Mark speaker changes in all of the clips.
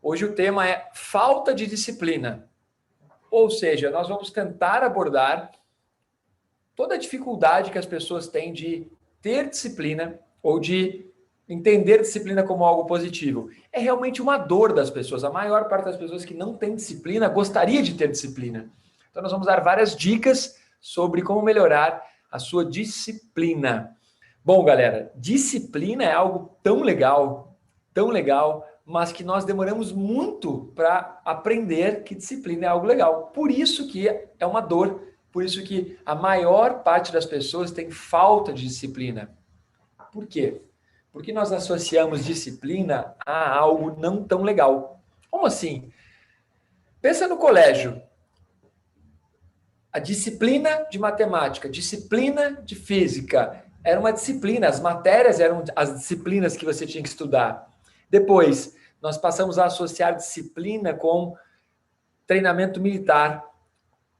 Speaker 1: Hoje o tema é falta de disciplina. Ou seja, nós vamos tentar abordar toda a dificuldade que as pessoas têm de ter disciplina ou de entender disciplina como algo positivo. É realmente uma dor das pessoas. A maior parte das pessoas que não tem disciplina gostaria de ter disciplina. Então nós vamos dar várias dicas sobre como melhorar a sua disciplina. Bom, galera, disciplina é algo tão legal, mas que nós demoramos muito para aprender que disciplina é algo legal. Por isso que é uma dor, por isso que a maior parte das pessoas tem falta de disciplina. Por quê? Porque nós associamos disciplina a algo não tão legal. Como assim? Pensa no colégio. A disciplina de matemática, disciplina de física, era uma disciplina, as matérias eram as disciplinas que você tinha que estudar. Depois, nós passamos a associar disciplina com treinamento militar.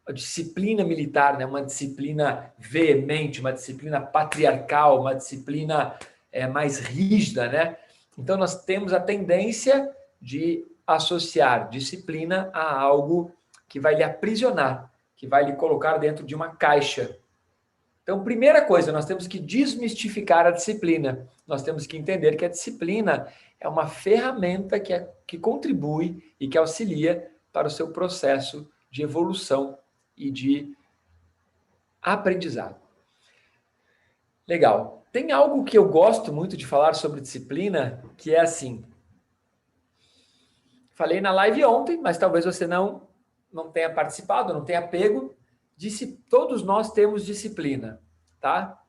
Speaker 1: A disciplina militar, né? Uma disciplina veemente, uma disciplina patriarcal, uma disciplina mais rígida, né? Então, nós temos a tendência de associar disciplina a algo que vai lhe aprisionar, que vai lhe colocar dentro de uma caixa. Então, primeira coisa, nós temos que desmistificar a disciplina. Nós temos que entender que a disciplina é uma ferramenta que contribui e que auxilia para o seu processo de evolução e de aprendizado. Legal. Tem algo que eu gosto muito de falar sobre disciplina, que é assim. Falei na live ontem, mas talvez você não tenha participado, não tenha pego. Todos nós temos disciplina, tá?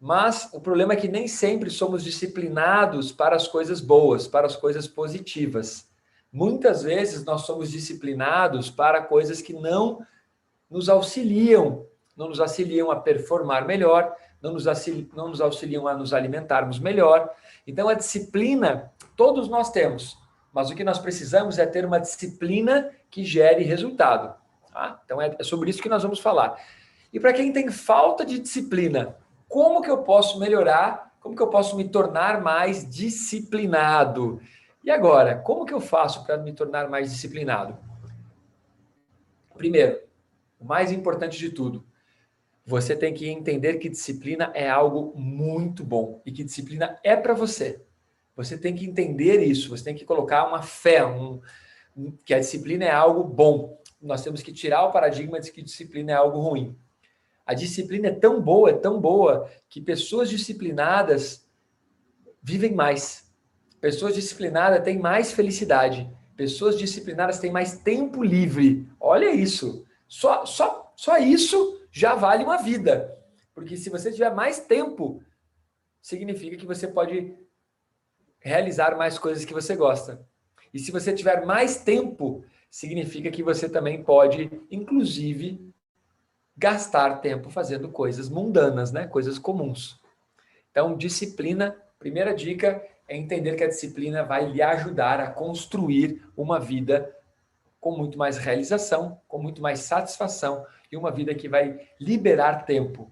Speaker 1: Mas o problema é que nem sempre somos disciplinados para as coisas boas, para as coisas positivas. Muitas vezes nós somos disciplinados para coisas que não nos auxiliam a performar melhor, não nos auxiliam a nos alimentarmos melhor. Então, a disciplina, todos nós temos, mas o que nós precisamos é ter uma disciplina que gere resultado. Tá? Então, é sobre isso que nós vamos falar. E para quem tem falta de disciplina, como que eu posso melhorar? Como que eu posso me tornar mais disciplinado? E agora, como que eu faço para me tornar mais disciplinado? Primeiro, o mais importante de tudo, você tem que entender que disciplina é algo muito bom e que disciplina é para você. Você tem que entender isso, você tem que colocar uma fé, que a disciplina é algo bom. Nós temos que tirar o paradigma de que disciplina é algo ruim. A disciplina é tão boa, que pessoas disciplinadas vivem mais. Pessoas disciplinadas têm mais felicidade. Pessoas disciplinadas têm mais tempo livre. Olha isso. Só isso já vale uma vida. Porque se você tiver mais tempo, significa que você pode realizar mais coisas que você gosta. E se você tiver mais tempo, significa que você também pode, inclusive, gastar tempo fazendo coisas mundanas, né? Coisas comuns. Então, disciplina, primeira dica é entender que a disciplina vai lhe ajudar a construir uma vida com muito mais realização, com muito mais satisfação e uma vida que vai liberar tempo.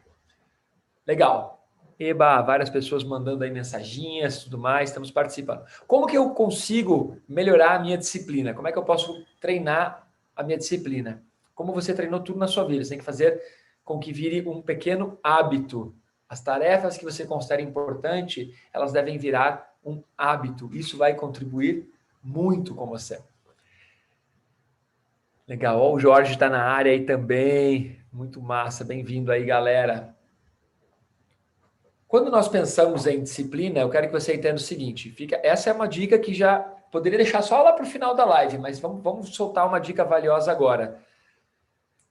Speaker 1: Legal. Eba, várias pessoas mandando aí mensaginhas, tudo mais, estamos participando. Como que eu consigo melhorar a minha disciplina? Como é que eu posso treinar a minha disciplina? Como você treinou tudo na sua vida, você tem que fazer com que vire um pequeno hábito. As tarefas que você considera importante, elas devem virar um hábito. Isso vai contribuir muito com você. Legal, ó, o Jorge está na área aí também. Muito massa, bem-vindo aí, galera. Quando nós pensamos em disciplina, eu quero que você entenda o seguinte, essa é uma dica que já poderia deixar só lá para o final da live, mas vamos soltar uma dica valiosa agora.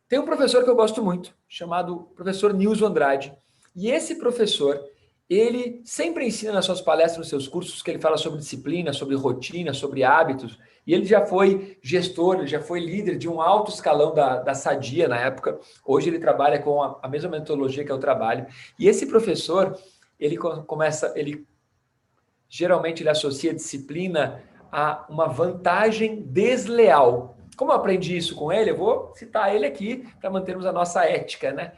Speaker 1: Tem um professor que eu gosto muito, chamado professor Nilson Andrade, e esse professor, ele sempre ensina nas suas palestras, nos seus cursos, que ele fala sobre disciplina, sobre rotina, sobre hábitos, e ele já foi gestor, ele já foi líder de um alto escalão da Sadia na época. Hoje ele trabalha com a mesma metodologia que eu trabalho. E esse professor, geralmente ele associa disciplina a uma vantagem desleal. Como eu aprendi isso com ele, eu vou citar ele aqui para mantermos a nossa ética, né?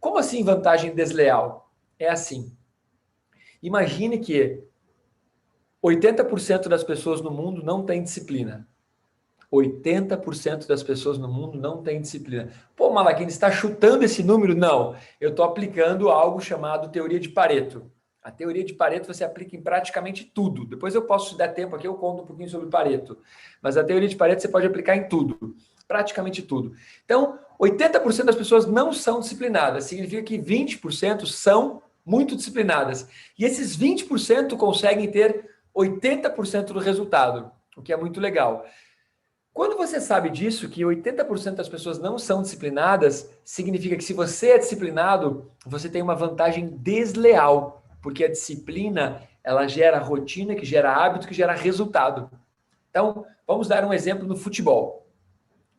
Speaker 1: Como assim vantagem desleal? É assim. Imagine que 80% das pessoas no mundo não têm disciplina. 80% das pessoas no mundo não têm disciplina. Pô, Malaquini, você está chutando esse número? Não, eu estou aplicando algo chamado teoria de Pareto. A teoria de Pareto você aplica em praticamente tudo. Depois eu posso, se der tempo aqui, eu conto um pouquinho sobre Pareto. Mas a teoria de Pareto você pode aplicar em tudo, praticamente tudo. Então, 80% das pessoas não são disciplinadas. Significa que 20% são muito disciplinadas. E esses 20% conseguem ter 80% do resultado, o que é muito legal. Quando você sabe disso, que 80% das pessoas não são disciplinadas, significa que se você é disciplinado, você tem uma vantagem desleal, porque a disciplina, ela gera rotina, que gera hábito, que gera resultado. Então, vamos dar um exemplo no futebol.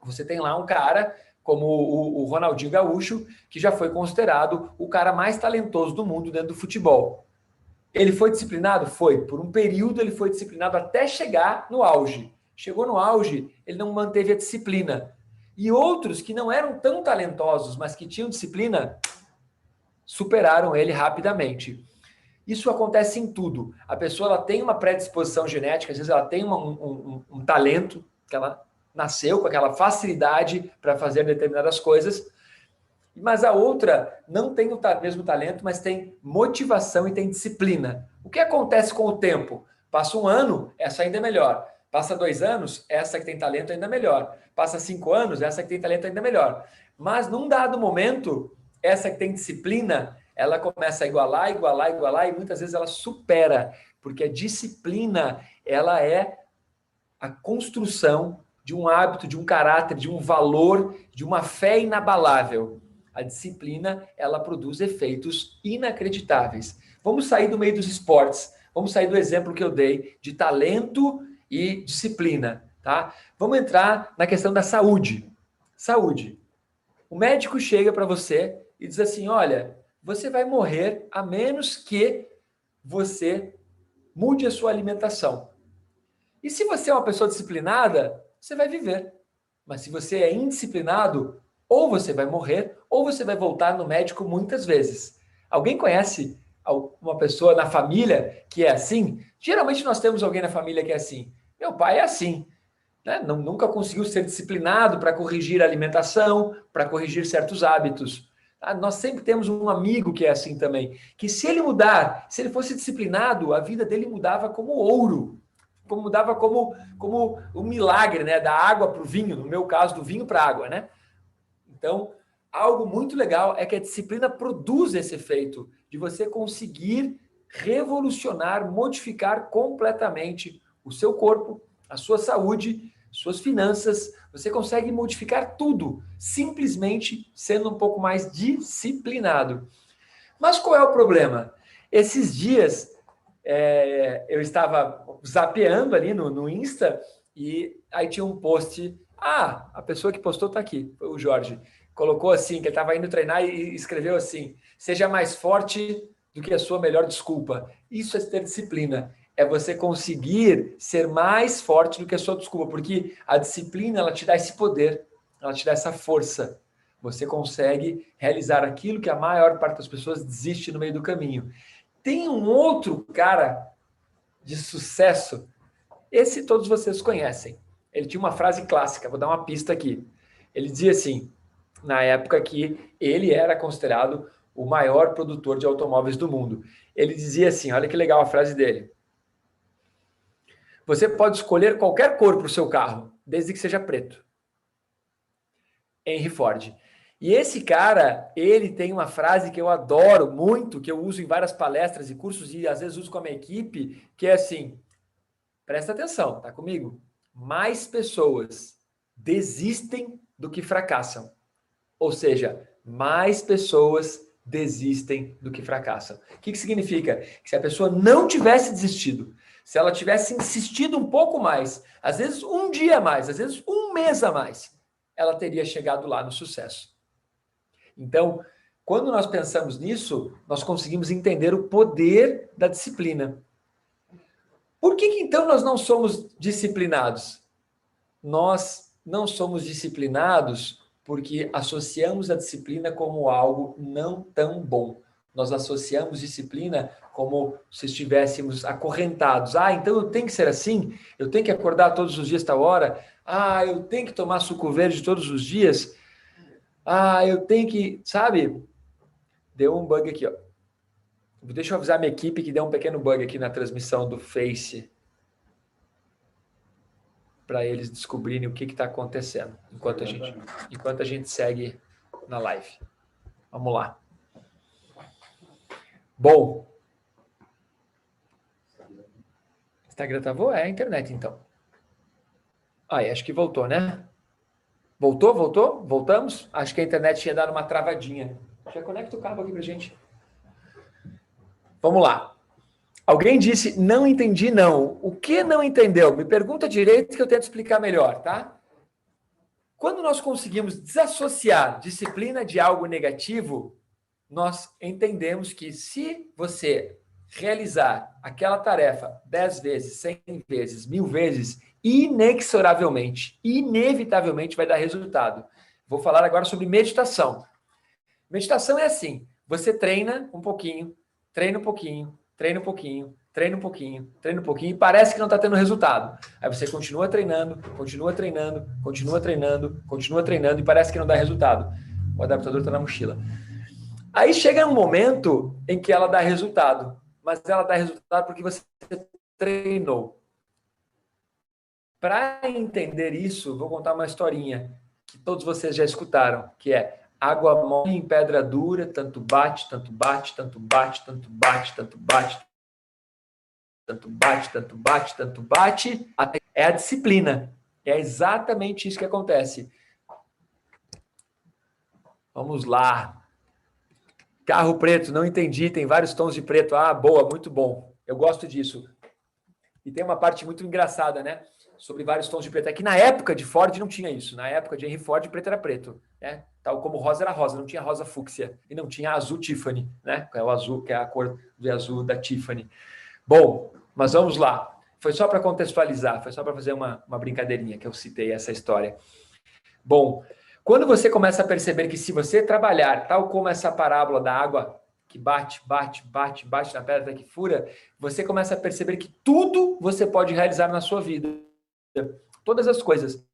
Speaker 1: Você tem lá um cara como o Ronaldinho Gaúcho, que já foi considerado o cara mais talentoso do mundo dentro do futebol. Ele foi disciplinado? Foi. Por um período ele foi disciplinado até chegar no auge. Chegou no auge, ele não manteve a disciplina. E outros que não eram tão talentosos, mas que tinham disciplina, superaram ele rapidamente. Isso acontece em tudo. A pessoa ela tem uma predisposição genética, às vezes ela tem um talento, que ela nasceu com aquela facilidade para fazer determinadas coisas, mas a outra não tem o mesmo talento, mas tem motivação e tem disciplina. O que acontece com o tempo? Passa um ano, essa ainda é melhor. Passa 2 anos, essa que tem talento ainda é melhor. Passa 5 anos, essa que tem talento ainda é melhor. Mas num dado momento, essa que tem disciplina, ela começa a igualar, igualar, igualar e muitas vezes ela supera, porque a disciplina, ela é a construção de um hábito, de um caráter, de um valor, de uma fé inabalável. A disciplina, ela produz efeitos inacreditáveis. Vamos sair do meio dos esportes. Vamos sair do exemplo que eu dei de talento e disciplina, tá? Vamos entrar na questão da saúde. Saúde. O médico chega para você e diz assim: olha, você vai morrer a menos que você mude a sua alimentação. E se você é uma pessoa disciplinada, você vai viver. Mas se você é indisciplinado, ou você vai morrer, ou você vai voltar no médico muitas vezes. Alguém conhece uma pessoa na família que é assim? Geralmente nós temos alguém na família que é assim. Meu pai é assim, né? Nunca conseguiu ser disciplinado para corrigir a alimentação, para corrigir certos hábitos. Ah, nós sempre temos um amigo que é assim também, que se ele mudar, se ele fosse disciplinado, a vida dele mudava como ouro, como mudava como um milagre, né? Da água para o vinho, no meu caso, do vinho para a água, né? Então, algo muito legal é que a disciplina produz esse efeito de você conseguir revolucionar, modificar completamente o seu corpo, a sua saúde, suas finanças. Você consegue modificar tudo, simplesmente sendo um pouco mais disciplinado. Mas qual é o problema? Esses dias eu estava zapeando ali no Insta e aí tinha um post. Ah, a pessoa que postou está aqui, foi o Jorge. Colocou assim, que ele estava indo treinar e escreveu assim: seja mais forte do que a sua melhor desculpa. Isso é ter disciplina. É você conseguir ser mais forte do que a sua desculpa, porque a disciplina ela te dá esse poder, ela te dá essa força. Você consegue realizar aquilo que a maior parte das pessoas desiste no meio do caminho. Tem um outro cara de sucesso, esse todos vocês conhecem. Ele tinha uma frase clássica, vou dar uma pista aqui. Ele dizia assim, na época que ele era considerado o maior produtor de automóveis do mundo. Ele dizia assim, olha que legal a frase dele. Você pode escolher qualquer cor para o seu carro, desde que seja preto. Henry Ford. E esse cara, ele tem uma frase que eu adoro muito, que eu uso em várias palestras e cursos e às vezes uso com a minha equipe, que é assim, presta atenção, tá comigo? Mais pessoas desistem do que fracassam. Ou seja, mais pessoas desistem do que fracassam. O que significa? Que se a pessoa não tivesse desistido, se ela tivesse insistido um pouco mais, às vezes um dia a mais, às vezes um mês a mais, ela teria chegado lá no sucesso. Então, quando nós pensamos nisso, nós conseguimos entender o poder da disciplina. Por que então nós não somos disciplinados? Nós não somos disciplinados porque associamos a disciplina como algo não tão bom, Nós associamos disciplina como se estivéssemos acorrentados. Ah, então eu tenho que ser assim? Eu tenho que acordar todos os dias tal hora? Ah, eu tenho que tomar suco verde todos os dias? Ah, eu tenho que, sabe? Deu um bug aqui, ó. Deixa eu avisar minha equipe que deu um pequeno bug aqui na transmissão do Face para eles descobrirem o que está acontecendo enquanto a gente segue na live. Vamos lá. Bom. Instagram travou? É a internet, então. Aí, acho que voltou, né? Voltou? Voltou? Voltamos? Acho que a internet tinha dado uma travadinha. Já conecta o cabo aqui pra gente. Vamos lá. Alguém disse, não entendi não. O que não entendeu? Me pergunta direito que eu tento explicar melhor, tá? Quando nós conseguimos desassociar disciplina de algo negativo, nós entendemos que se você realizar aquela tarefa 10 vezes, 100 vezes, 1000 vezes, inexoravelmente, inevitavelmente vai dar resultado. Vou falar agora sobre meditação. Meditação é assim, você treina um pouquinho, treina um pouquinho, treina um pouquinho, treina um pouquinho, treina um pouquinho e parece que não está tendo resultado. Aí você continua treinando, continua treinando, continua treinando, continua treinando e parece que não dá resultado. O adaptador está na mochila. Aí chega um momento em que ela dá resultado, mas ela dá resultado porque você treinou. Para entender isso, vou contar uma historinha que todos vocês já escutaram, que é água mole em pedra dura, tanto bate, tanto bate, tanto bate, tanto bate, tanto bate, tanto bate, tanto bate, tanto bate. É a disciplina. É exatamente isso que acontece. Vamos lá. Carro preto, não entendi, tem vários tons de preto. Ah, boa, muito bom. Eu gosto disso. E tem uma parte muito engraçada, né? Sobre vários tons de preto. É que na época de Ford não tinha isso. Na época de Henry Ford, preto era preto, né? Tal como rosa era rosa, não tinha rosa fúcsia. E não tinha azul Tiffany, né? Que é o azul, que é a cor do azul da Tiffany. Bom, mas vamos lá. Foi só para contextualizar, foi só para fazer uma brincadeirinha que eu citei essa história. Bom, quando você começa a perceber que se você trabalhar, tal como essa parábola da água que bate, bate, bate, bate na pedra que fura, você começa a perceber que tudo você pode realizar na sua vida. Todas as coisas.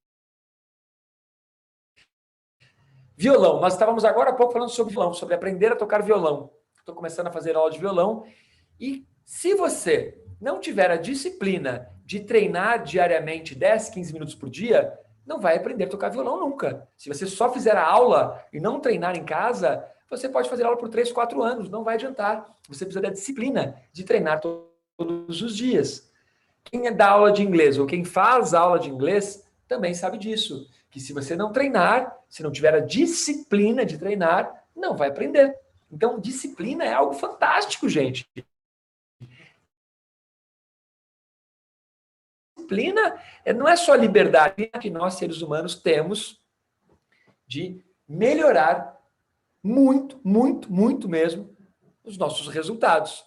Speaker 1: Violão. Nós estávamos agora há pouco falando sobre violão, sobre aprender a tocar violão. Estou começando a fazer aula de violão. E se você não tiver a disciplina de treinar diariamente 10, 15 minutos por dia, não vai aprender a tocar violão nunca. Se você só fizer a aula e não treinar em casa, você pode fazer aula por 3, 4 anos, não vai adiantar. Você precisa da disciplina de treinar todos os dias. Quem dá aula de inglês ou quem faz aula de inglês também sabe disso. Que se você não treinar, se não tiver a disciplina de treinar, não vai aprender. Então, disciplina é algo fantástico, gente. Disciplina não é só a liberdade que nós, seres humanos, temos de melhorar muito, muito, muito mesmo os nossos resultados.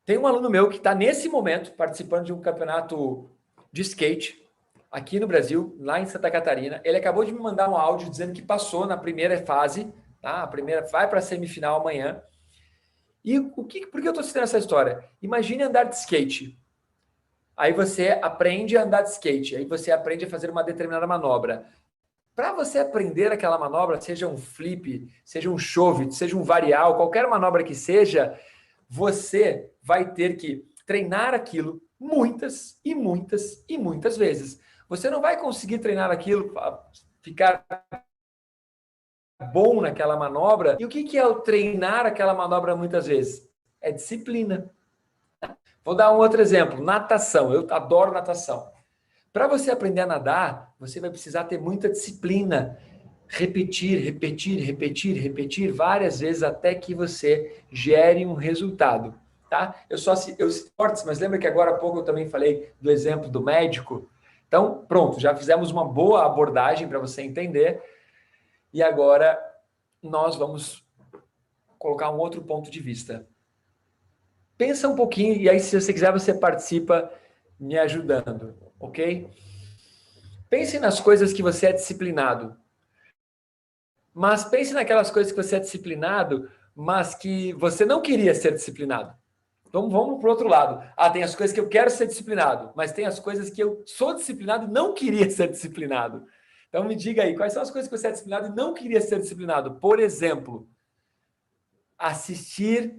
Speaker 1: Tem um aluno meu que está, nesse momento, participando de um campeonato de skate aqui no Brasil, lá em Santa Catarina. Ele acabou de me mandar um áudio dizendo que passou na primeira fase, tá? A primeira vai para a semifinal amanhã. E por que eu estou citando essa história? Imagine andar de skate. Aí você aprende a andar de skate, aí você aprende a fazer uma determinada manobra. Para você aprender aquela manobra, seja um flip, seja um shove, seja um varial, qualquer manobra que seja, você vai ter que treinar aquilo muitas e muitas e muitas vezes. Você não vai conseguir treinar aquilo, ficar bom naquela manobra. E o que é o treinar aquela manobra muitas vezes? É disciplina. Vou dar um outro exemplo, natação. Eu adoro natação. Para você aprender a nadar, você vai precisar ter muita disciplina. Repetir, repetir, repetir, repetir várias vezes até que você gere um resultado, tá? Eu esportes, mas lembra que agora há pouco eu também falei do exemplo do médico? Então, pronto, já fizemos uma boa abordagem para você entender. E agora nós vamos colocar um outro ponto de vista. Pensa um pouquinho e aí, se você quiser, você participa me ajudando, ok? Pense nas coisas que você é disciplinado. Mas pense naquelas coisas que você é disciplinado mas que você não queria ser disciplinado. Então vamos para o outro lado. Tem as coisas que eu quero ser disciplinado, mas tem as coisas que eu sou disciplinado e não queria ser disciplinado. Então me diga aí, quais são as coisas que você é disciplinado e não queria ser disciplinado? Por exemplo, assistir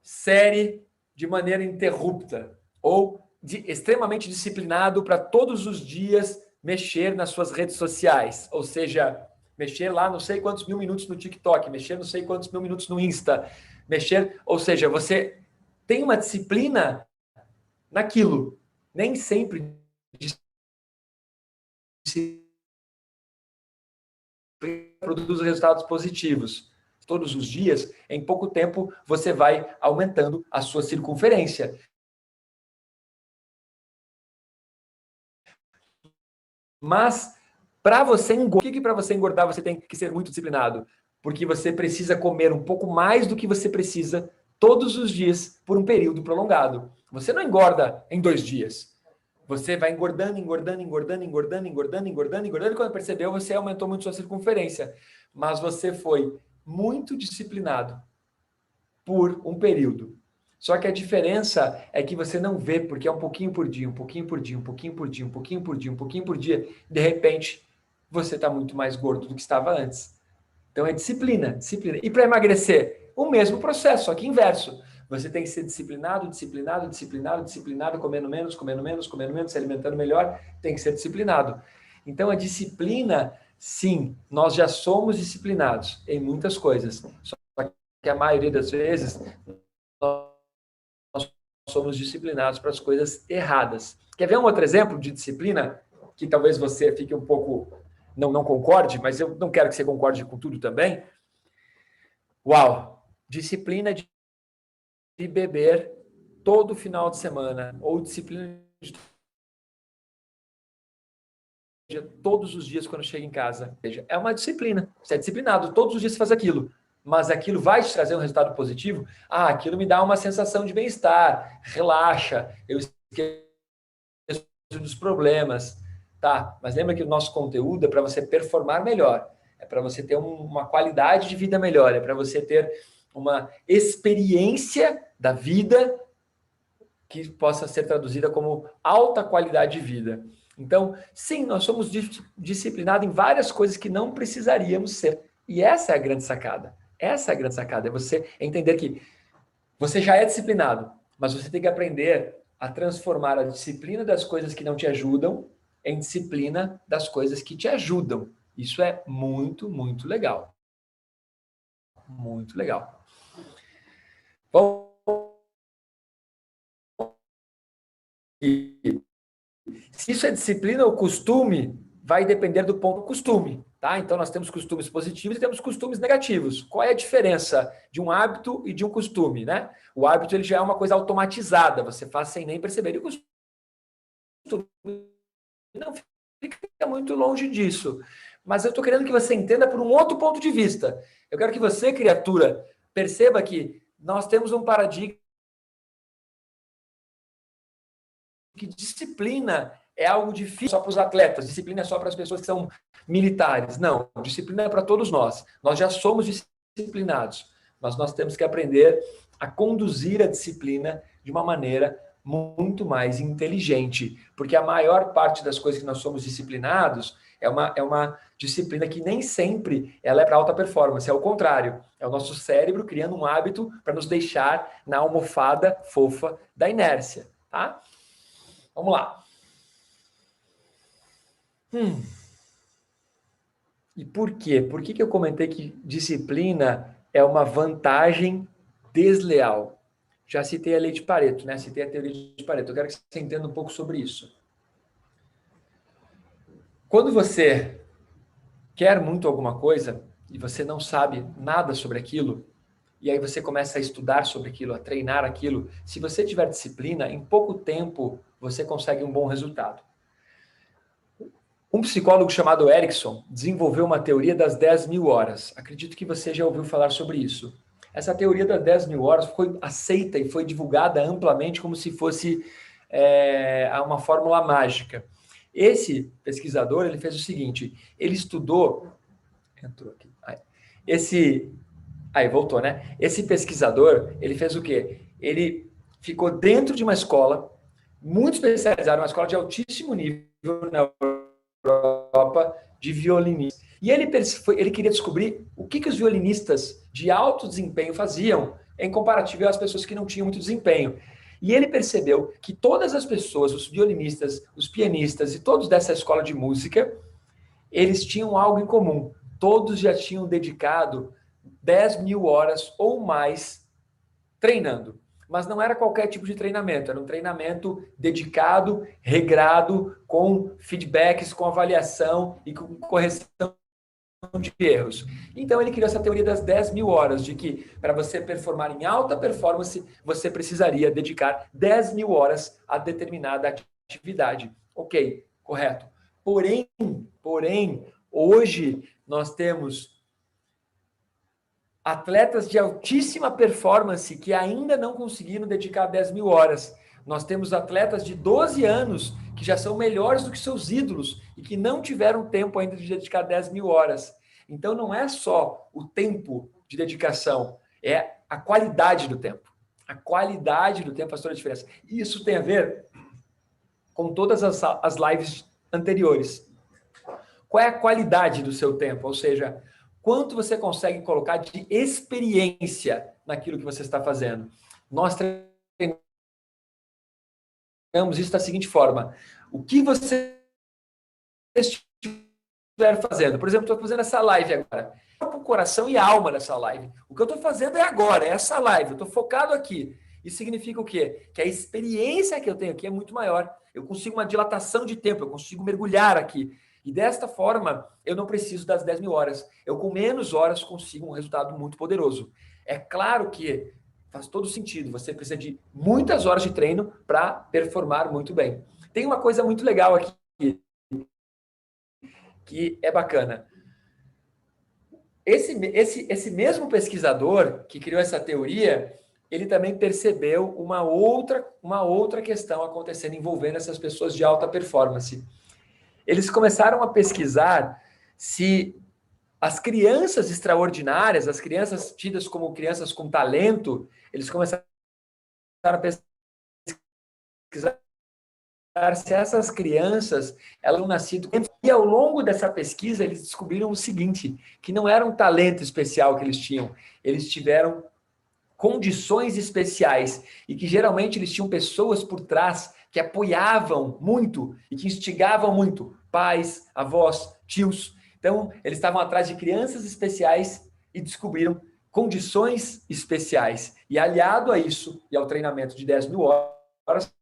Speaker 1: série de maneira interrupta ou extremamente disciplinado para todos os dias mexer nas suas redes sociais, ou seja, mexer lá não sei quantos mil minutos no TikTok, mexer não sei quantos mil minutos no Insta, ou seja, você tem uma disciplina naquilo, nem sempre produz resultados positivos. Todos os dias, em pouco tempo, você vai aumentando a sua circunferência. Mas, para você engordar, por que para você engordar você tem que ser muito disciplinado? Porque você precisa comer um pouco mais do que você precisa todos os dias por um período prolongado. Você não engorda em 2 dias. Você vai engordando, engordando, engordando, engordando, engordando, engordando, engordando, e quando percebeu, você aumentou muito sua circunferência. Mas você foi muito disciplinado por um período. Só que a diferença é que você não vê, porque é um pouquinho por dia, um pouquinho por dia, um pouquinho por dia, um pouquinho por dia, um pouquinho por dia. De repente, você está muito mais gordo do que estava antes. Então é disciplina, disciplina. E para emagrecer, o mesmo processo, só que inverso. Você tem que ser disciplinado, disciplinado, disciplinado, disciplinado, comendo menos, comendo menos, comendo menos, se alimentando melhor, tem que ser disciplinado. Então a disciplina, sim, nós já somos disciplinados em muitas coisas. Só que a maioria das vezes nós somos disciplinados para as coisas erradas. Quer ver um outro exemplo de disciplina que talvez você fique um pouco não concorde, mas eu não quero que você concorde com tudo também. Uau! Disciplina de beber todo final de semana, ou disciplina de todos os dias quando chega em casa. Ou seja, é uma disciplina. Você é disciplinado, todos os dias você faz aquilo. Mas aquilo vai te trazer um resultado positivo? Aquilo me dá uma sensação de bem-estar, relaxa, eu esqueço dos problemas. Tá, mas lembra que o nosso conteúdo é para você performar melhor, é para você ter uma qualidade de vida melhor, é para você ter uma experiência da vida que possa ser traduzida como alta qualidade de vida. Então, sim, nós somos disciplinados em várias coisas que não precisaríamos ser. E essa é a grande sacada. Essa é a grande sacada, é você entender que você já é disciplinado, mas você tem que aprender a transformar a disciplina das coisas que não te ajudam em disciplina das coisas que te ajudam. Isso é muito, muito legal. Muito legal. Bom, se isso é disciplina ou costume, vai depender do ponto do costume, tá? Então nós temos costumes positivos e temos costumes negativos. Qual é a diferença de um hábito e de um costume, né? O hábito ele já é uma coisa automatizada, você faz sem nem perceber. E o costume não fica muito longe disso. Mas eu estou querendo que você entenda por um outro ponto de vista. Eu quero que você, criatura, perceba que nós temos um paradigma que disciplina é algo difícil só para os atletas, disciplina é só para as pessoas que são militares. Não, disciplina é para todos nós. Nós já somos disciplinados, mas nós temos que aprender a conduzir a disciplina de uma maneira muito mais inteligente, porque a maior parte das coisas que nós somos disciplinados é uma disciplina que nem sempre ela é para alta performance, é o contrário, é o nosso cérebro criando um hábito para nos deixar na almofada fofa da inércia, tá? Vamos lá. E por quê? Por que eu comentei que disciplina é uma vantagem desleal? Já citei a lei de Pareto, né? Citei a teoria de Pareto. Eu quero que você entenda um pouco sobre isso. Quando você quer muito alguma coisa e você não sabe nada sobre aquilo, e aí você começa a estudar sobre aquilo, a treinar aquilo, se você tiver disciplina, em pouco tempo você consegue um bom resultado. Um psicólogo chamado Erickson desenvolveu uma teoria das 10.000 horas. Acredito que você já ouviu falar sobre isso. Essa teoria das 10.000 horas foi aceita e foi divulgada amplamente como se fosse uma fórmula mágica. Esse pesquisador ele fez o seguinte: ele estudou. Entrou aqui. Aí, voltou, né? Esse pesquisador, ele fez o quê? Ele ficou dentro de uma escola muito especializada, uma escola de altíssimo nível na Europa, de violinistas. E ele queria descobrir o que os violinistas de alto desempenho faziam em comparativo às pessoas que não tinham muito desempenho. E ele percebeu que todas as pessoas, os violinistas, os pianistas e todos dessa escola de música, eles tinham algo em comum. Todos já tinham dedicado 10 mil horas ou mais treinando. Mas não era qualquer tipo de treinamento, era um treinamento dedicado, regrado, com feedbacks, com avaliação e com correção de erros. Então ele criou essa teoria das 10 mil horas, de que para você performar em alta performance, você precisaria dedicar 10 mil horas a determinada atividade. Ok, correto. Porém, hoje nós temos atletas de altíssima performance que ainda não conseguiram dedicar 10 mil horas. Nós temos atletas de 12 anos que já são melhores do que seus ídolos e que não tiveram tempo ainda de dedicar 10 mil horas. Então, não é só o tempo de dedicação, é a qualidade do tempo. A qualidade do tempo faz toda a diferença. E isso tem a ver com todas as lives anteriores. Qual é a qualidade do seu tempo? Ou seja, quanto você consegue colocar de experiência naquilo que você está fazendo. Nós treinamos isso da seguinte forma: o que você estiver fazendo, por exemplo, estou fazendo essa live agora, com coração e alma nessa live. O que eu estou fazendo é agora, é essa live, eu estou focado aqui. Isso significa o quê? Que a experiência que eu tenho aqui é muito maior. Eu consigo uma dilatação de tempo, eu consigo mergulhar aqui. E desta forma, eu não preciso das 10 mil horas. Eu, com menos horas, consigo um resultado muito poderoso. É claro que faz todo sentido. Você precisa de muitas horas de treino para performar muito bem. Tem uma coisa muito legal aqui, que é bacana. Esse mesmo pesquisador que criou essa teoria, ele também percebeu uma outra questão acontecendo envolvendo essas pessoas de alta performance. Eles começaram a pesquisar se as crianças extraordinárias, as crianças tidas como crianças com talento, eles começaram a pesquisar se essas crianças elas tinham nascido. E ao longo dessa pesquisa, eles descobriram o seguinte: que não era um talento especial que eles tinham, eles tiveram condições especiais e que geralmente eles tinham pessoas por trás que apoiavam muito e que instigavam muito, pais, avós, tios. Então, eles estavam atrás de crianças especiais e descobriram condições especiais. E aliado a isso e ao treinamento de 10 mil horas,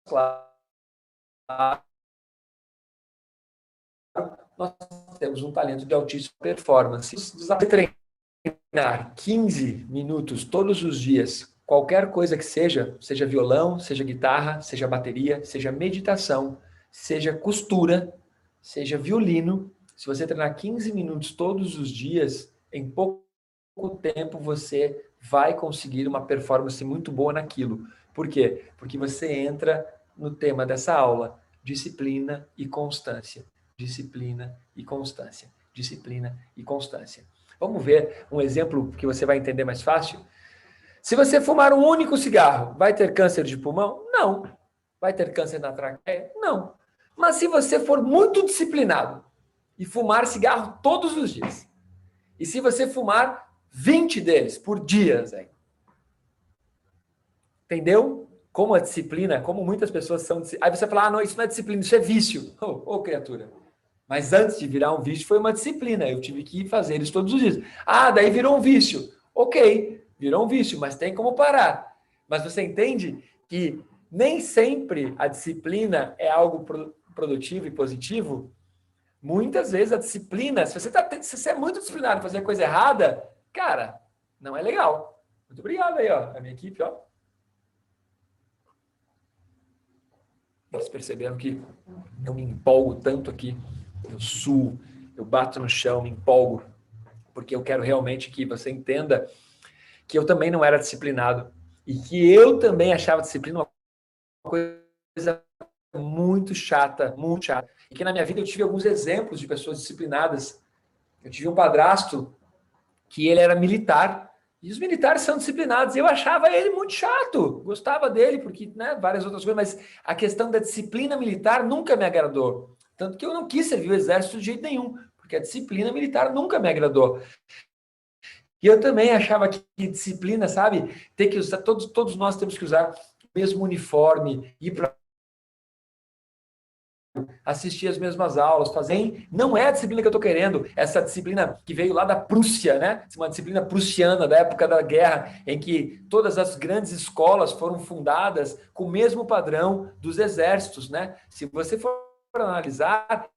Speaker 1: claro, nós temos um talento de altíssima performance. Treinar 15 minutos todos os dias, qualquer coisa que seja, seja violão, seja guitarra, seja bateria, seja meditação, seja costura, seja violino, se você treinar 15 minutos todos os dias, em pouco tempo você vai conseguir uma performance muito boa naquilo. Por quê? Porque você entra no tema dessa aula, disciplina e constância. Disciplina e constância. Disciplina e constância. Vamos ver um exemplo que você vai entender mais fácil? Se você fumar um único cigarro, vai ter câncer de pulmão? Não. Vai ter câncer na traqueia? Não. Mas se você for muito disciplinado e fumar cigarro todos os dias, e se você fumar 20 deles por dia, Zé, entendeu? Como a disciplina, como muitas pessoas são... Aí você fala, não, isso não é disciplina, isso é vício. Criatura. Mas antes de virar um vício, foi uma disciplina. Eu tive que fazer isso todos os dias. Daí virou um vício. Ok, virou um vício, mas tem como parar. Mas você entende que nem sempre a disciplina é algo produtivo e positivo? Muitas vezes a disciplina, se você é muito disciplinado em fazer coisa errada, cara, não é legal. Muito obrigado aí, ó, a minha equipe, ó. Eles perceberam que eu me empolgo tanto aqui, eu suo, eu bato no chão, me empolgo, porque eu quero realmente que você entenda que eu também não era disciplinado e que eu também achava disciplina uma coisa muito chata, e que na minha vida eu tive alguns exemplos de pessoas disciplinadas Eu tive um padrasto que ele era militar, e os militares são disciplinados. Eu achava ele muito chato, gostava dele, porque, né, várias outras coisas, mas a questão da disciplina militar nunca me agradou. Tanto que eu não quis servir o exército de jeito nenhum, porque a disciplina militar nunca me agradou. E eu também achava que disciplina, sabe, ter que usar, todos nós temos que usar o mesmo uniforme, ir para assistir as mesmas aulas, fazer. Não é a disciplina que eu estou querendo, essa disciplina que veio lá da Prússia, né? Uma disciplina prussiana da época da guerra, em que todas as grandes escolas foram fundadas com o mesmo padrão dos exércitos, né? Se você for analisar,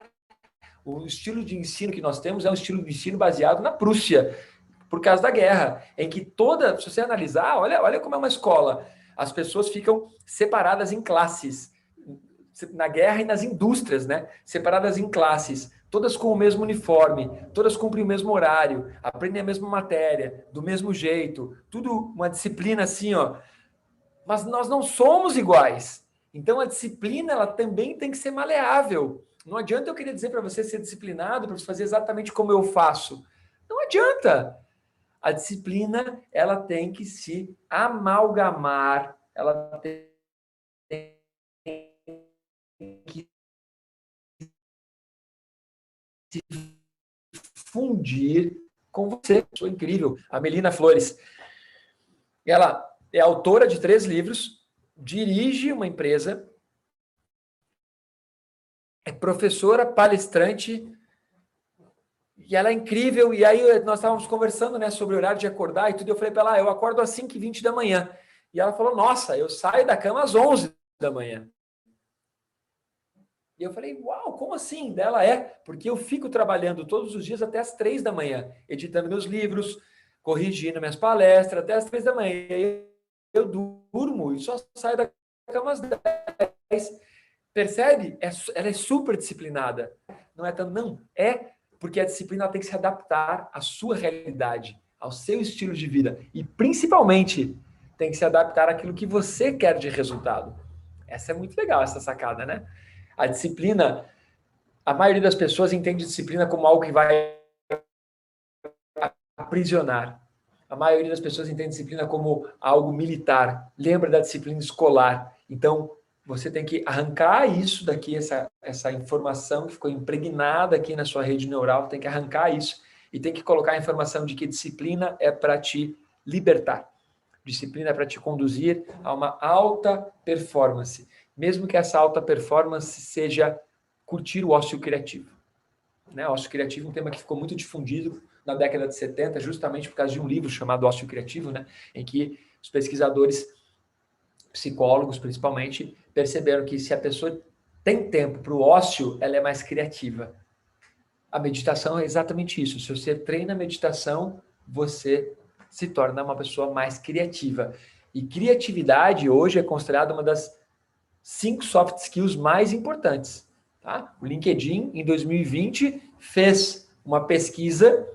Speaker 1: o estilo de ensino que nós temos é um estilo de ensino baseado na Prússia, por causa da guerra, em que toda, se você analisar, olha como é uma escola, as pessoas ficam separadas em classes, na guerra e nas indústrias, né? Separadas em classes, todas com o mesmo uniforme, todas cumprem o mesmo horário, aprendem a mesma matéria, do mesmo jeito, tudo uma disciplina assim, ó. Mas nós não somos iguais. Então a disciplina, ela também tem que ser maleável. Não adianta eu querer dizer para você ser disciplinado, para você fazer exatamente como eu faço. Não adianta. A disciplina, ela tem que se amalgamar, ela tem que se fundir com você. Sou incrível. A Melina Flores, ela é autora de 3 livros, dirige uma empresa, é professora, palestrante, e ela é incrível. E aí nós estávamos conversando, né, sobre o horário de acordar e tudo. Eu falei para ela, eu acordo às 5h20 da manhã. E ela falou, nossa, eu saio da cama às 11 da manhã. E eu falei, uau, como assim? Dela porque eu fico trabalhando todos os dias até as 3 da manhã, editando meus livros, corrigindo minhas palestras, até as 3 da manhã. E aí eu durmo e só saio da cama às 10. Percebe? Ela é super disciplinada. Não é tanto, não. É porque a disciplina tem que se adaptar à sua realidade, ao seu estilo de vida. E, principalmente, tem que se adaptar àquilo que você quer de resultado. Essa é muito legal, essa sacada, né? A disciplina, a maioria das pessoas entende disciplina como algo que vai aprisionar. A maioria das pessoas entende disciplina como algo militar. Lembra da disciplina escolar. Então, você tem que arrancar isso daqui, essa informação que ficou impregnada aqui na sua rede neural, tem que arrancar isso e tem que colocar a informação de que disciplina é para te libertar. Disciplina é para te conduzir a uma alta performance, mesmo que essa alta performance seja curtir o ócio criativo. Né? O ócio criativo é um tema que ficou muito difundido na década de 70, justamente por causa de um livro chamado Ócio Criativo, né? Em que os pesquisadores, psicólogos principalmente, perceberam que se a pessoa tem tempo para o ócio, ela é mais criativa. A meditação é exatamente isso. Se você treina a meditação, você se torna uma pessoa mais criativa. E criatividade hoje é considerada uma das 5 soft skills mais importantes. Tá? O LinkedIn, em 2020, fez uma pesquisa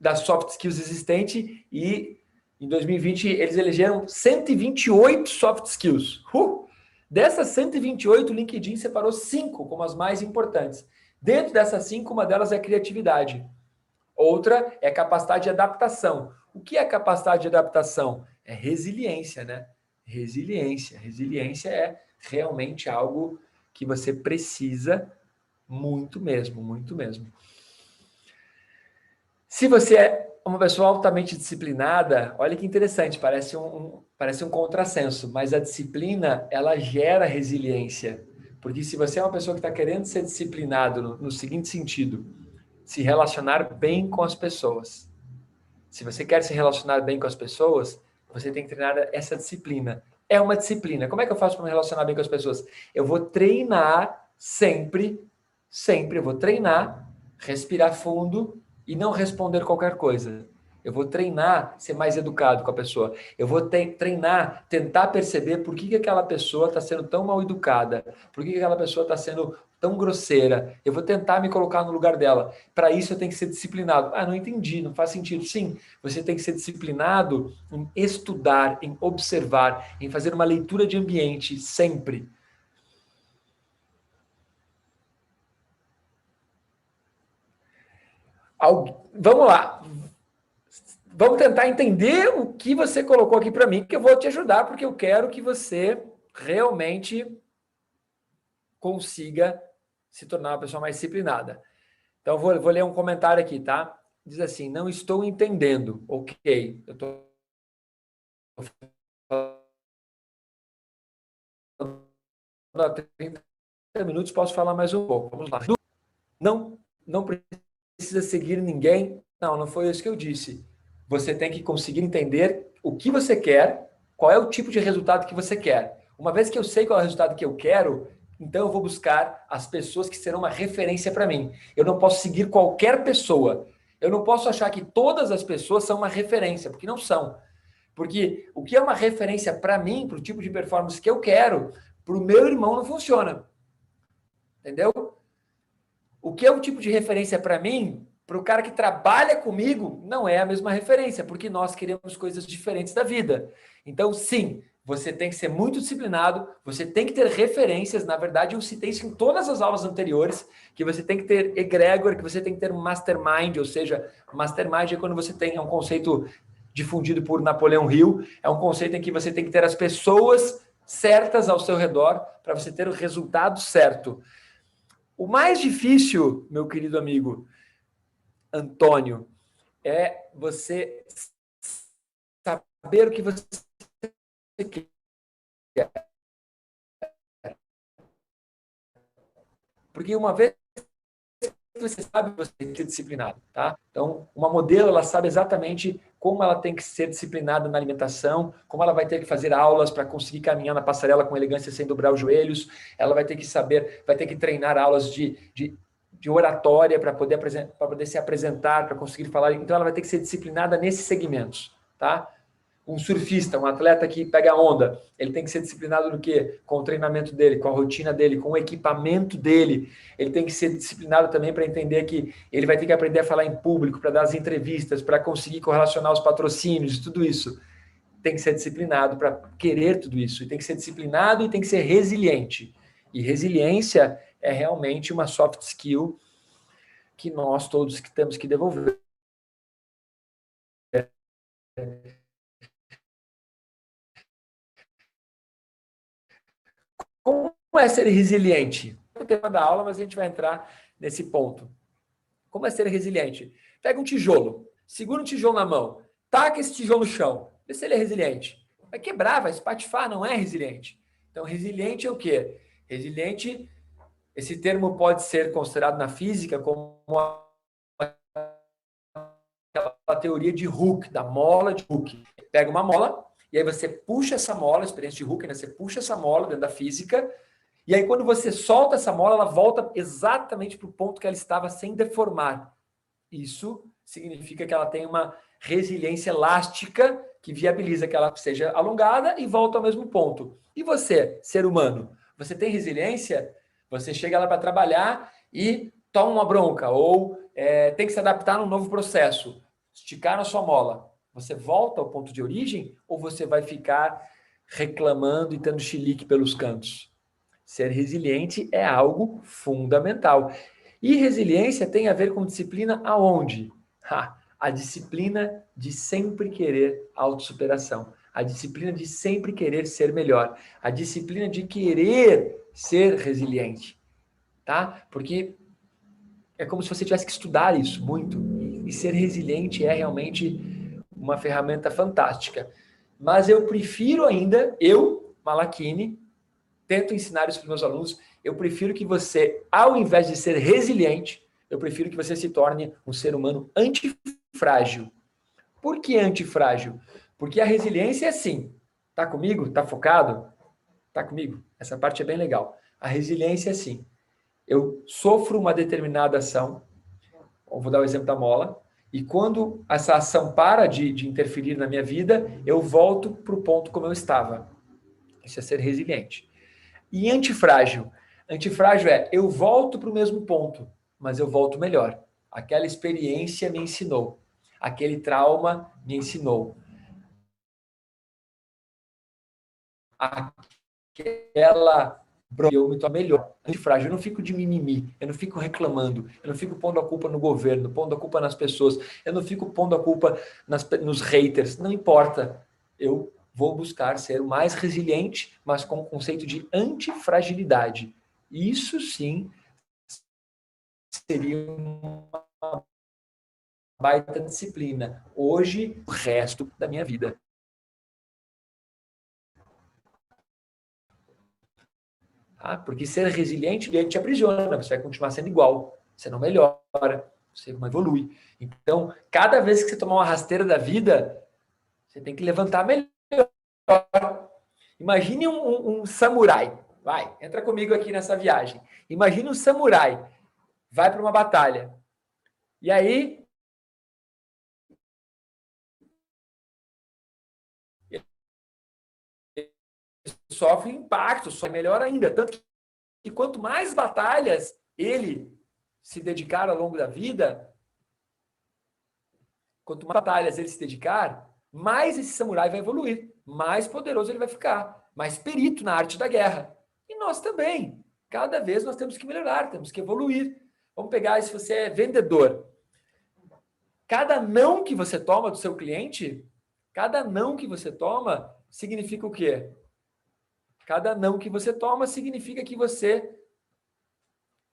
Speaker 1: das soft skills existentes e em 2020 eles elegeram 128 soft skills. Dessas 128, o LinkedIn separou 5 como as mais importantes. Dentro dessas 5, uma delas é a criatividade. Outra é capacidade de adaptação. O que é capacidade de adaptação? É resiliência, né? Resiliência. Resiliência é realmente algo que você precisa muito mesmo, muito mesmo. Se você é uma pessoa altamente disciplinada, olha que interessante, parece um contrassenso, mas a disciplina, ela gera resiliência. Porque se você é uma pessoa que está querendo ser disciplinado no seguinte sentido, se relacionar bem com as pessoas. Se você quer se relacionar bem com as pessoas, você tem que treinar essa disciplina. É uma disciplina. Como é que eu faço para me relacionar bem com as pessoas? Eu vou treinar sempre, eu vou treinar, respirar fundo e não responder qualquer coisa. Eu vou treinar ser mais educado com a pessoa. Eu vou treinar, tentar perceber por que aquela pessoa está sendo tão mal educada, por que aquela pessoa está sendo tão grosseira. Eu vou tentar me colocar no lugar dela. Para isso eu tenho que ser disciplinado. Ah, não entendi, não faz sentido. Sim, você tem que ser disciplinado em estudar, em observar, em fazer uma leitura de ambiente sempre. Vamos lá. Vamos tentar entender o que você colocou aqui para mim, que eu vou te ajudar, porque eu quero que você realmente consiga se tornar uma pessoa mais disciplinada. Então, vou ler um comentário aqui, tá? Diz assim, não estou entendendo. Ok, eu estou há 30 minutos, posso falar mais um pouco. Vamos lá. Não, não precisa seguir ninguém. Não, não foi isso que eu disse. Você tem que conseguir entender o que você quer, qual é o tipo de resultado que você quer. Uma vez que eu sei qual é o resultado que eu quero, então eu vou buscar as pessoas que serão uma referência para mim. Eu não posso seguir qualquer pessoa. Eu não posso achar que todas as pessoas são uma referência, porque não são. Porque o que é uma referência para mim, para o tipo de performance que eu quero, para o meu irmão não funciona. Entendeu? O que é um tipo de referência para mim, para o cara que trabalha comigo, não é a mesma referência, porque nós queremos coisas diferentes da vida. Então, sim, você tem que ser muito disciplinado, você tem que ter referências. Na verdade, eu citei isso em todas as aulas anteriores, que você tem que ter egrégor, que você tem que ter um mastermind, ou seja, mastermind é quando você tem um conceito difundido por Napoleão Hill, é um conceito em que você tem que ter as pessoas certas ao seu redor para você ter o resultado certo. O mais difícil, meu querido amigo Antônio, é você saber o que você quer. Porque uma vez que você sabe, você tem que ser disciplinado, tá? Então, uma modelo, ela sabe exatamente como ela tem que ser disciplinada na alimentação, como ela vai ter que fazer aulas para conseguir caminhar na passarela com elegância sem dobrar os joelhos, ela vai ter que saber, vai ter que treinar aulas de oratória para poder se apresentar, para conseguir falar. Então, ela vai ter que ser disciplinada nesses segmentos, tá? Um surfista, um atleta que pega onda, ele tem que ser disciplinado no quê? Com o treinamento dele, com a rotina dele, com o equipamento dele. Ele tem que ser disciplinado também para entender que ele vai ter que aprender a falar em público, para dar as entrevistas, para conseguir correlacionar os patrocínios, tudo isso. Tem que ser disciplinado para querer tudo isso. E tem que ser disciplinado e tem que ser resiliente. E resiliência é realmente uma soft skill que nós todos que temos que desenvolver. Como é ser resiliente? É o tema da aula, mas a gente vai entrar nesse ponto. Como é ser resiliente? Pega um tijolo, segura um tijolo na mão, taca esse tijolo no chão, vê se ele é resiliente. Vai quebrar, vai espatifar, não é resiliente. Então, resiliente é o quê? Resiliente, esse termo pode ser considerado na física como a teoria de Hooke, da mola de Hooke. Pega uma mola, e aí você puxa essa mola, a experiência de Hooke, né? Você puxa essa mola dentro da física, e aí quando você solta essa mola, ela volta exatamente para o ponto que ela estava sem deformar. Isso significa que ela tem uma resiliência elástica que viabiliza que ela seja alongada e volta ao mesmo ponto. E você, ser humano, você tem resiliência? Você chega lá para trabalhar e toma uma bronca, ou tem que se adaptar num novo processo, esticar a sua mola. Você volta ao ponto de origem ou você vai ficar reclamando e tendo chilique pelos cantos? Ser resiliente é algo fundamental. E resiliência tem a ver com disciplina aonde? A disciplina de sempre querer autossuperação. A disciplina de sempre querer ser melhor. A disciplina de querer ser resiliente. Tá? Porque é como se você tivesse que estudar isso muito. E ser resiliente é realmente uma ferramenta fantástica. Mas eu prefiro ainda, Malachini, tento ensinar isso para os meus alunos. Eu prefiro que você, ao invés de ser resiliente, eu prefiro que você se torne um ser humano antifrágil. Por que antifrágil? Porque a resiliência é assim. Tá comigo? Tá focado? Tá comigo? Essa parte é bem legal. A resiliência é assim. Eu sofro uma determinada ação, vou dar o exemplo da mola, e quando essa ação para de interferir na minha vida, eu volto para o ponto como eu estava. Isso é ser resiliente. E antifrágil? Antifrágil é eu volto para o mesmo ponto, mas eu volto melhor. Aquela experiência me ensinou. Aquele trauma me ensinou. Aquela eu me torno melhor, antifrágil. Eu não fico de mimimi, eu não fico reclamando, eu não fico pondo a culpa no governo, pondo a culpa nas pessoas, eu não fico pondo a culpa nos haters. Não importa. Eu vou buscar ser o mais resiliente, mas com o conceito de antifragilidade. Isso sim seria uma baita disciplina. Hoje, o resto da minha vida. Tá? Porque ser resiliente, ele te aprisiona, você vai continuar sendo igual, você não melhora, você não evolui. Então, cada vez que você tomar uma rasteira da vida, você tem que levantar melhor. Imagine um samurai. Vai, entra comigo aqui nessa viagem. Imagine um samurai. Vai para uma batalha. E aí, sofre impacto, só melhor ainda. Tanto que quanto mais batalhas ele se dedicar ao longo da vida, quanto mais batalhas ele se dedicar, mais esse samurai vai evoluir, mais poderoso ele vai ficar, mais perito na arte da guerra. E nós também. Cada vez nós temos que melhorar, temos que evoluir. Vamos pegar, se você é vendedor. Cada não que você toma do seu cliente, cada não que você toma significa o quê? Cada não que você toma significa que você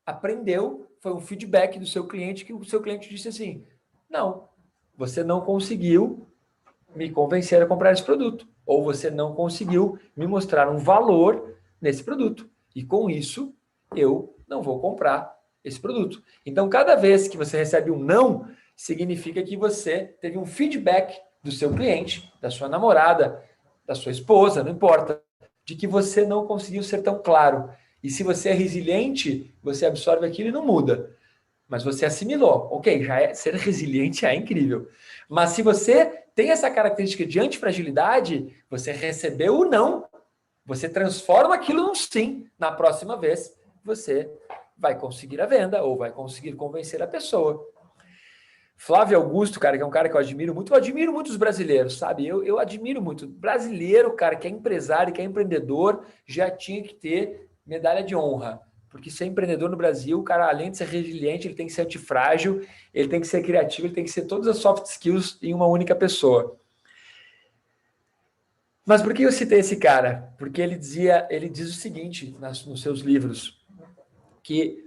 Speaker 1: aprendeu, foi um feedback do seu cliente, que o seu cliente disse assim, não, você não conseguiu me convencer a comprar esse produto, ou você não conseguiu me mostrar um valor nesse produto, e com isso eu não vou comprar esse produto. Então, cada vez que você recebe um não, significa que você teve um feedback do seu cliente, da sua namorada, da sua esposa, não importa, de que você não conseguiu ser tão claro. E se você é resiliente, você absorve aquilo e não muda. Mas você assimilou. Ok, ser resiliente é incrível. Mas se você tem essa característica de antifragilidade, você recebeu o não, você transforma aquilo num sim. Na próxima vez, você vai conseguir a venda ou vai conseguir convencer a pessoa. Flávio Augusto, cara, que é um cara que eu admiro muito os brasileiros, sabe? Eu admiro muito. Brasileiro, cara, que é empresário, que é empreendedor, já tinha que ter medalha de honra. Porque ser empreendedor no Brasil, o cara, além de ser resiliente, ele tem que ser antifrágil, ele tem que ser criativo, ele tem que ser todas as soft skills em uma única pessoa. Mas por que eu citei esse cara? Porque ele diz o seguinte nos seus livros, que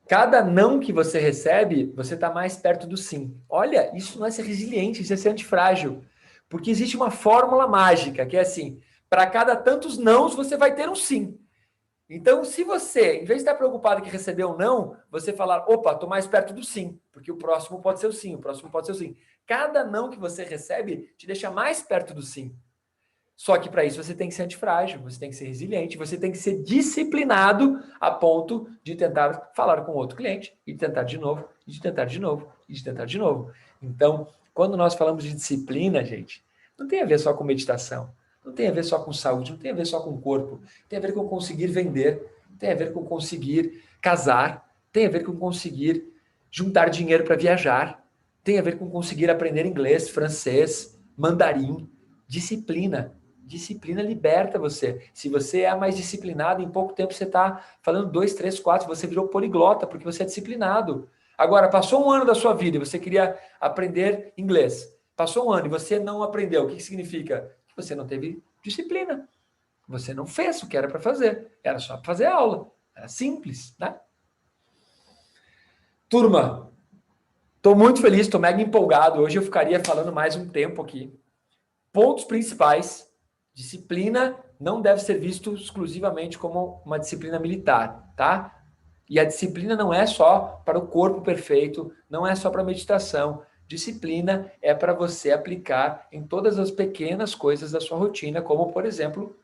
Speaker 1: cada não que você recebe, você está mais perto do sim. Olha, isso não é ser resiliente, isso é ser antifrágil. Porque existe uma fórmula mágica, que é assim, para cada tantos nãos, você vai ter um sim. Então, se você, em vez de estar preocupado que recebeu um não, você falar, opa, estou mais perto do sim, porque o próximo pode ser o sim, o próximo pode ser o sim. Cada não que você recebe te deixa mais perto do sim. Só que para isso você tem que ser antifrágil, você tem que ser resiliente, você tem que ser disciplinado a ponto de tentar falar com outro cliente e tentar de novo, e de tentar de novo, e de tentar de novo. Então, quando nós falamos de disciplina, gente, não tem a ver só com meditação, não tem a ver só com saúde, não tem a ver só com o corpo, tem a ver com conseguir vender, tem a ver com conseguir casar, tem a ver com conseguir juntar dinheiro para viajar, tem a ver com conseguir aprender inglês, francês, mandarim, disciplina. Disciplina liberta você. Se você é mais disciplinado, em pouco tempo você está falando 2, 3, 4, você virou poliglota, porque você é disciplinado. Agora, passou um ano da sua vida e você queria aprender inglês. Passou um ano e você não aprendeu. O que significa? Que você não teve disciplina. Você não fez o que era para fazer. Era só fazer a aula. Era simples, né? Turma, estou muito feliz, estou mega empolgado. Hoje eu ficaria falando mais um tempo aqui. Pontos principais. Disciplina não deve ser visto exclusivamente como uma disciplina militar, tá? E a disciplina não é só para o corpo perfeito, não é só para meditação. Disciplina é para você aplicar em todas as pequenas coisas da sua rotina, como, por exemplo,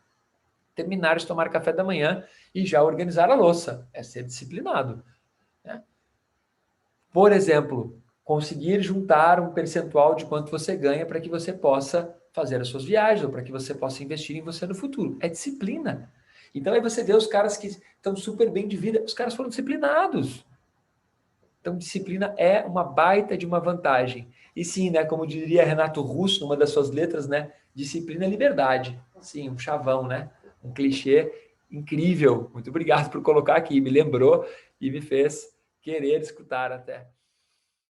Speaker 1: terminar de tomar café da manhã e já organizar a louça. É ser disciplinado, né? Por exemplo, conseguir juntar um percentual de quanto você ganha para que você possa fazer as suas viagens ou para que você possa investir em você no futuro. É disciplina. Então aí você vê os caras que estão super bem de vida, os caras foram disciplinados. Então disciplina é uma baita de uma vantagem. E sim, né, como diria Renato Russo numa das suas letras, né, disciplina é liberdade. Sim, um chavão, né? Um clichê incrível. Muito obrigado por colocar aqui. Me lembrou e me fez querer escutar até.